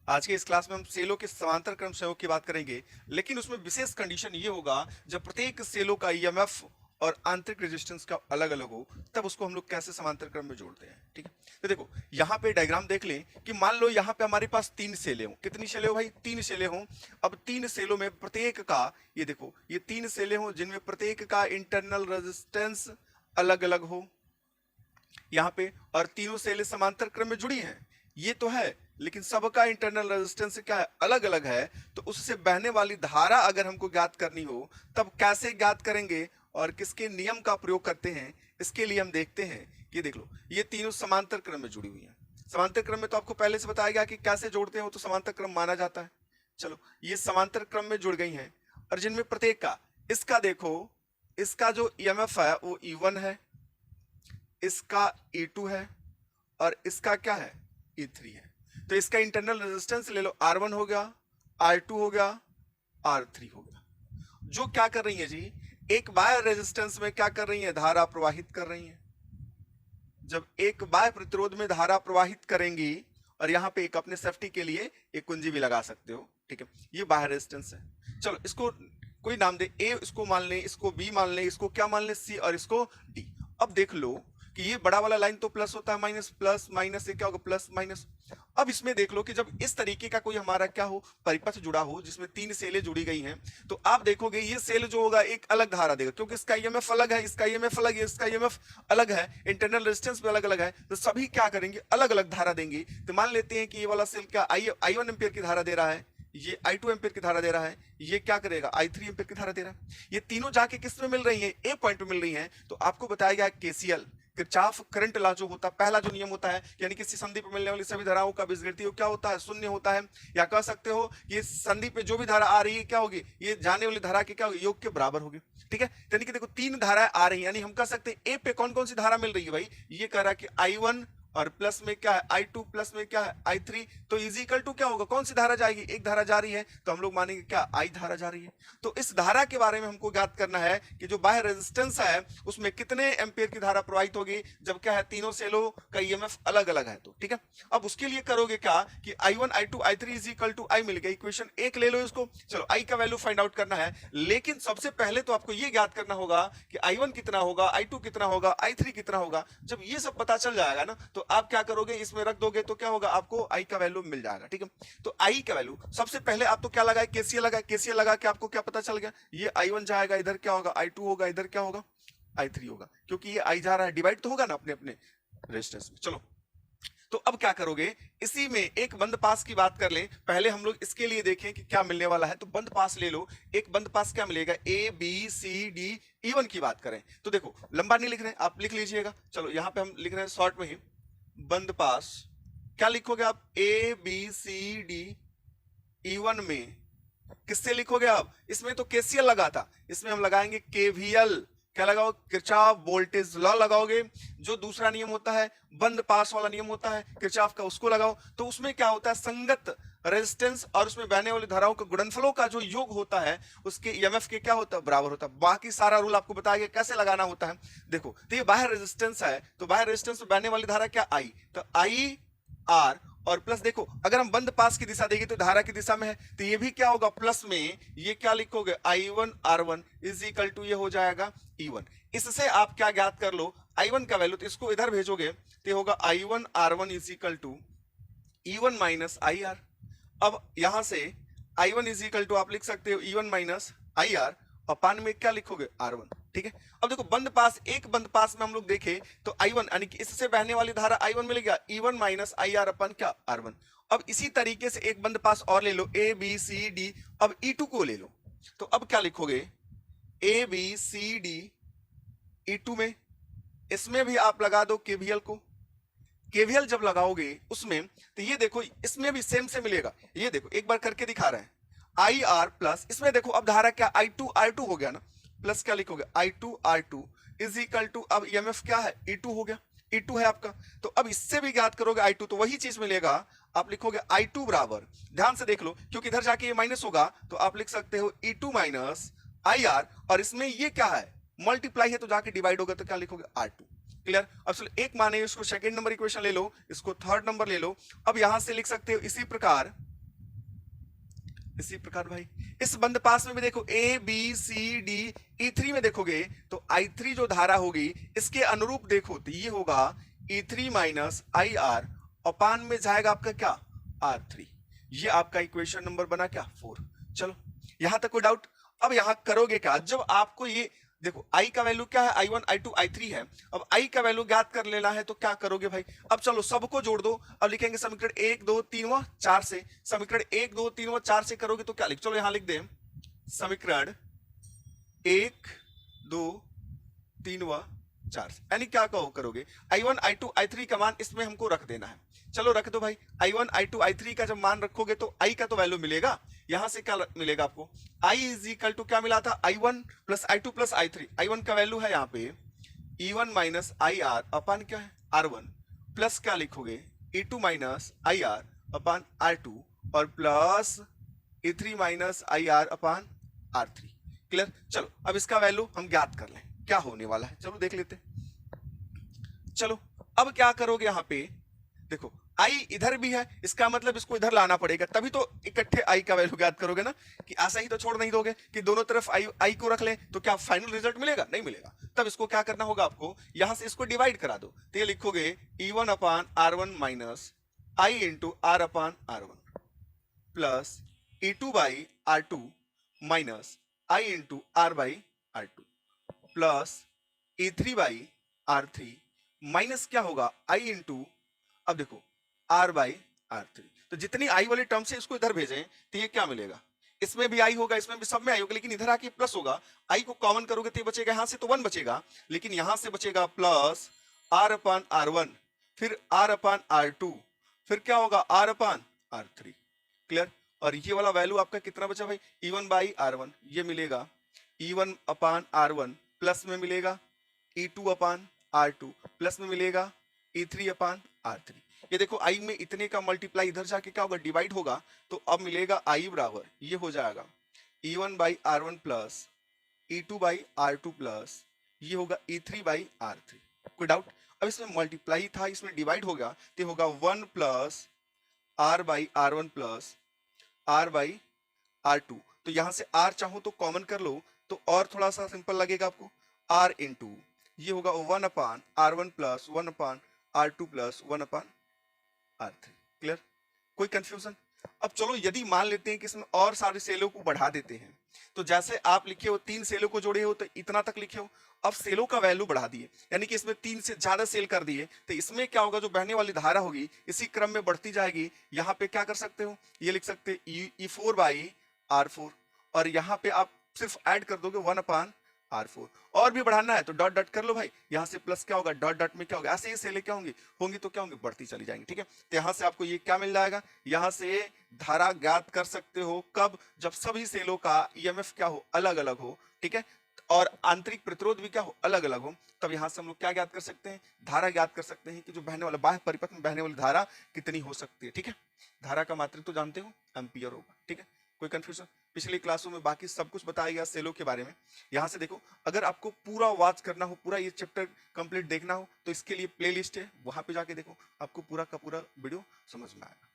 आज के इस क्लास में हम सेलों के समांतर क्रम संयोग की बात करेंगे, लेकिन उसमें विशेष कंडीशन ये होगा जब प्रत्येक सेलों का ईएमएफ और आंतरिक रेजिस्टेंस का अलग अलग हो, तब उसको हम लोग कैसे समांतर क्रम में जोड़ते हैं। ठीक है, तो देखो यहाँ पे डायग्राम देख लें कि मान लो यहाँ पे हमारे पास तीन सेलें हों। कितनी सेलें हो भाई? तीन सेलें हों। अब तीन सेलों में प्रत्येक का, ये देखो ये तीन सेलें हों जिनमें प्रत्येक का इंटरनल रेजिस्टेंस अलग अलग हो यहाँ पे, और तीनों सेलें समांतर क्रम में जुड़ी हैं, ये तो है, लेकिन सबका इंटरनल रेजिस्टेंस क्या है? अलग अलग है। तो उससे बहने वाली धारा अगर हमको ज्ञात करनी हो, तब कैसे ज्ञात करेंगे और किसके नियम का प्रयोग करते हैं, इसके लिए हम देखते हैं। ये देख लो, ये तीनों समांतर क्रम में जुड़ी हुई हैं। समांतर क्रम में तो आपको पहले से बताया गया कि कैसे जोड़ते हो तो समांतर क्रम माना जाता है। चलो, ये समांतर क्रम में जुड़ गई हैं, और जिनमें प्रत्येक का, इसका देखो, इसका जो ईएमएफ है वो E1 है, इसका E2 है, और इसका क्या है? E3 है। तो इसका इंटरनल रेजिस्टेंस ले लो, R1 हो गया, R2 हो गया, R3 हो गया। जो क्या कर रही है जी, एक बाह्य रेजिस्टेंस में क्या कर रही है? धारा प्रवाहित कर रही है। जब एक बाह्य प्रतिरोध में धारा प्रवाहित करेंगी, और यहां पे एक अपने सेफ्टी के लिए एक कुंजी भी लगा सकते हो। ठीक है, ये बाह्य रेजिस्टेंस है। चलो, इसको कोई नाम दे, ए इसको मान ले, इसको बी मान ले, इसको क्या मान ले? सी, और इसको डी। अब देख लो कि ये बड़ा वाला लाइन तो प्लस होता है, माइनस प्लस माइनस से क्या होगा? Plus minus. अब इसमें देख लो कि जब इस तरीके का कोई हमारा क्या हो, परिपथ जुड़ा हो जिसमें तीन सेलें जुड़ी गई हैं, तो आप देखोगे ये सेल जो होगा एक अलग धारा देगा, क्योंकि इसका ईएमएफ अलग है, इसका ईएमएफ अलग है, इसका ईएमएफ अलग है, इंटरनल रेजिस्टेंस भी अलग अलग है, तो सभी क्या करेंगे? अलग अलग धारा देंगे। तो मान लेते हैं कि ये वाला सेल क्या I1 एम्पियर की धारा दे रहा है, ये I2 एम्पियर की धारा दे रहा है, ये क्या करेगा? I3 एम्पियर की धारा दे रहा है। ये तीनों जाके किस में मिल रही है? ए पॉइंट में मिल रही है। तो आपको बताया गया केसीएल, किरचॉफ करंट लॉ जो होता है, पहला जो नियम होता है, यानी किसी संधि पर मिलने वाली सभी धाराओं का बीजगणितीय योग क्या होता है? शून्य होता है। या कह सकते हो ये संधि पे जो भी धारा आ रही है क्या होगी? ये जाने वाली धारा के क्या होगी? योग के बराबर होगी। ठीक है, यानी कि देखो तीन धाराएं आ रही है, यानी हम कह सकते हैं ए पे कौन कौन सी धारा मिल रही है भाई? ये कह रहा है कि I1 और प्लस में क्या है? I2 प्लस में क्या है? I3। तो इजिकल टू क्या होगा? कौन सी धारा जाएगी? एक धारा जा रही है, तो हम लोग मानेंगे क्या? I धारा जा रही है। तो इस धारा के बारे में हमको ज्ञात करना है कि जो बाह्य रेजिस्टेंस है उसमें कितने एम्पियर की धारा प्रवाहित होगी, जब क्या है? तीनों सेलों का ईएमएफ अलग अलग है। तो ठीक है, अब उसके लिए करोगे क्या कि I1 I2 I3 is equal to I मिल गया। इक्वेशन एक ले लो इसको। चलो, I का वैल्यू फाइंड आउट करना है, लेकिन सबसे पहले तो आपको ये ज्ञात करना होगा कि I1 कितना होगा, I2 कितना होगा, I3 कितना होगा। जब ये सब पता चल जाएगा ना, तो आप क्या करोगे? इसमें रख दोगे तो क्या होगा? आपको I का वैल्यू मिल जाएगा। ठीक है, तो I का वैल्यू सबसे पहले आप तो क्या लगाए? केसीएल लगाए। केसीएल लगा के आपको क्या पता चल गया? ये I1 जाएगा, इधर क्या होगा? I2 होगा, इधर क्या होगा? I3 होगा, क्योंकि ये I जा रहा है, डिवाइड तो होगा ना अपने अपने रेजिस्टेंस में। चलो, तो अब क्या करोगे? इसी में एक बंद पास की बात कर लें। पहले हम लोग इसके लिए देखें कि क्या मिलने वाला है। तो बंद पास ले लो। एक बंद पास क्या मिलेगा? A B C D E1 की बात करें तो देखो, लंबा नहीं लिख रहे, आप लिख लीजिएगा। चलो, यहां पे हम लिख रहे हैं शॉर्ट में ही, बंद पास। क्या लिखोगे आप? A B C D E1 में किससे लिखोगे आप? इसमें तो केसीएल लगा था, इसमें हम लगाएंगे केवीएल। क्या लगाओ? किरचॉफ वोल्टेज लॉ लगाओगे। जो दूसरा नियम होता है, बंद पास वाला नियम होता है किरचॉफ का, उसको लगाओ। तो उसमें क्या होता है? संगत रेजिस्टेंस और उसमें बहने वाली धाराओं के गुणनफलों का जो योग होता है, उसके ईएमएफ के क्या होता है? बराबर होता है। बाकी सारा रूल आपको बताया गया कैसे लगाना होता है। देखो, तो ये बाह्य रेजिस्टेंस है, तो बाह्य रेजिस्टेंस में बहने वाली धारा क्या? I। तो I R और प्लस, देखो अगर हम बंद पास की दिशा देंगे तो धारा की दिशा में है, तो ये भी क्या होगा? प्लस में। ये क्या लिखोगे? I1 R1 is equal to ये हो जाएगा E1। इससे आप क्या ज्ञात कर लो? I1 का वैल्यू, तो इसको इधर भेजोगे तो होगा I1 R1 is equal to E1 minus IR। अब यहां से I1 इज इक्वल टू आप लिख सकते हो E1 माइनस IR, और पान में क्या लिखोगे? R1। ठीक है, अब देखो बंद पास, एक बंद पास में हम लोग देखें तो I1 यानी कि इससे बहने वाली धारा I1 मिलेगा, E1 माइनस IR अपन क्या? R1। अब इसी तरीके से एक बंद पास और ले लो, ए बी सी डी। अब E2 को ले लो, तो अब क्या लिखोगे? A B C D E2 में, इसमें भी आप लगा दो केवीएल को। केवीएल जब लगाओगे उसमें, तो ये देखो इसमें भी सेम से मिलेगा। ये देखो एक बार करके दिखा रहे हैं, IR प्लस, इसमें देखो अब धारा क्या? I2 R2 हो गया ना, प्लस क्या लिखोगे? I2 R2 is equal to, अब ईएमएफ क्या है? E2 हो गया, E2 है आपका। तो अब इससे भी ज्ञात करोगे I2, तो वही चीज मिलेगा। आप लिखोगे I2 बराबर, ध्यान से देख लो क्योंकि इधर जाके ये माइनस होगा, तो आप लिख सकते हो E2 माइनस IR, और इसमें ये क्या है? मल्टीप्लाई है, तो जाके डिवाइड होगा, तो क्या लिखोगे? R2। क्लियर? अब चलो एक माने इसको सेकंड नंबर इक्वेशन ले लो, इसको थर्ड नंबर ले लो। अब यहां से लिख सकते हो इसी प्रकार इसी प्रकार भाई इस बंद पास में भी देखो A B C D, E3 में देखोगे तो I3 जो धारा होगी इसके अनुरूप देखो तो ये होगा E3 माइनस आई आर, अपान में जाएगा आपका क्या R3। ये आपका इक्वेशन नंबर बना क्या 4। चलो यहां तक कोई डाउट? अब यहां करोगे क्या, जब आपको ये देखो आई का वैल्यू क्या है I1 I2 I3 है, अब आई का वैल्यू ज्ञात कर लेना है तो क्या करोगे भाई, अब चलो सबको जोड़ दो। अब लिखेंगे समीकरण 1 2 3 व 4 से, समीकरण 1 2 3 व 4 से करोगे तो क्या लिख, चलो यहां लिख दे समीकरण 1 2 3 व 4 से, यानी क्या करोगे I1 I2 I3 का मान इसमें हमको रख देना है। चलो रख दो भाई, I1 I2 I3 का जब मान रखोगे तो I का तो वैल्यू मिलेगा, यहां से क्या मिलेगा आपको I इज इक्वल टू क्या मिला था I1 plus I2 plus I3। I1 का वैल्यू है यहाँ पे E1 minus I R upon क्या है R1, प्लस क्या लिखोगे E2 minus I R upon R2 और plus E3 minus I R upon R3। Clear? चलो अब इसका वैल्यू हम ज्ञात कर लें क्या होने वाला है, चलो देख लेते हैं। चलो अब क्या करोगे यहाँ पे देखो आई इधर भी है, इसका मतलब इसको इधर लाना पड़ेगा, तभी तो इकट्ठे आई का वैल्यू ज्ञात करोगे ना, कि ऐसा ही तो छोड़ नहीं दोगे कि दोनों तरफ आई को रख ले तो क्या फाइनल रिजल्ट मिलेगा, नहीं मिलेगा। तब इसको क्या करना होगा आपको, यहां से इसको डिवाइड करा दो, तो ये लिखोगे E1 upon R1 minus I into R upon R1 plus E2 by R2 minus I into R by R2 plus E3 by R3 minus क्या होगा आई इंटू, अब देखो R बाई R3, तो जितनी आई वाली टर्म से इसको इधर भेजें तो ये क्या मिलेगा, इसमें भी आई होगा इसमें भी सब में आई होगा, लेकिन इधर आके प्लस होगा, आई को कॉमन करोगे तो ये बचेगा, यहां से तो 1 बचेगा, लेकिन यहां से बचेगा प्लस R अपान R1, फिर R अपान R2, फिर क्या होगा R अपान R3। क्लियर? और ये वाला वैल्यू आपका कितना बचा भाई E1 बाई R1, ये मिलेगा E1 अपान R1 प्लस में मिलेगा E2 अपान R2 प्लस में मिलेगा E3 अपान R3। ये देखो आई में इतने का मल्टीप्लाई इधर जाके क्या होगा डिवाइड होगा, तो अब मिलेगा आई बराबर ये हो जाएगा E1 by R1 plus E2 by R2 plus ये होगा E3 बाई R3। कोई डाउट? अब इसमें मल्टीप्लाई था इसमें डिवाइड होगा तो होगा 1 plus R by R1 plus R by R2, तो यहां से R चाहो तो कॉमन कर लो तो और थोड़ा सा सिंपल लगेगा आपको, R इंटू ये होगा 1 अपान R1 प्लस 1 अपान R2 प्लस 1 अपान R3। क्लियर? कोई कंफ्यूजन? अब चलो यदि मान लेते हैं कि इसमें और सारे सेलों को बढ़ा देते हैं, तो जैसे आप लिखे हो 3 सेलों को जोड़े हो तो इतना तक लिखे हो, अब सेलों का वैल्यू बढ़ा दिए, यानी कि इसमें 3 से ज्यादा सेल कर दिए, तो इसमें क्या होगा जो बहने वाली धारा होगी इसी क्रम में बढ़ती जाएगी। यहाँ पे क्या कर सकते हो, ये लिख सकते E4 बाई R4, और यहाँ पे आप सिर्फ ऐड कर दोगे 1 अपान R4, और भी बढ़ाना है तो डॉट डॉट कर लो भाई, यहाँ से प्लस क्या होगा डॉट डॉट में क्या होगा, ऐसे ही सेलें क्या होंगी तो क्या होंगी बढ़ती चली जाएंगी। ठीक है, तो यहाँ से आपको ये क्या मिल जाएगा, यहाँ से धारा ज्ञात कर सकते हो कब, जब सभी सेलों का EMF क्या हो अलग अलग हो। ठीक है, और आंतरिक प्रतिरोध भी क्या हो अलग अलग हो, तब यहाँ से हम लोग क्या ज्ञात कर सकते हैं, धारा ज्ञात कर सकते हैं कि जो बहने वाला बाह्य परिपथ में बहने वाली धारा कितनी हो सकती है। ठीक है, धारा का मात्रक तो जानते हो एम्पियर होगा। ठीक है, कोई कंफ्यूजन? पिछली क्लासों में बाकी सब कुछ बताया गया सेलों के बारे में। यहाँ से देखो अगर आपको पूरा वॉच करना हो, पूरा ये चैप्टर कंप्लीट देखना हो तो इसके लिए प्लेलिस्ट है, वहां पे जाके देखो आपको पूरा का पूरा वीडियो समझ में आएगा।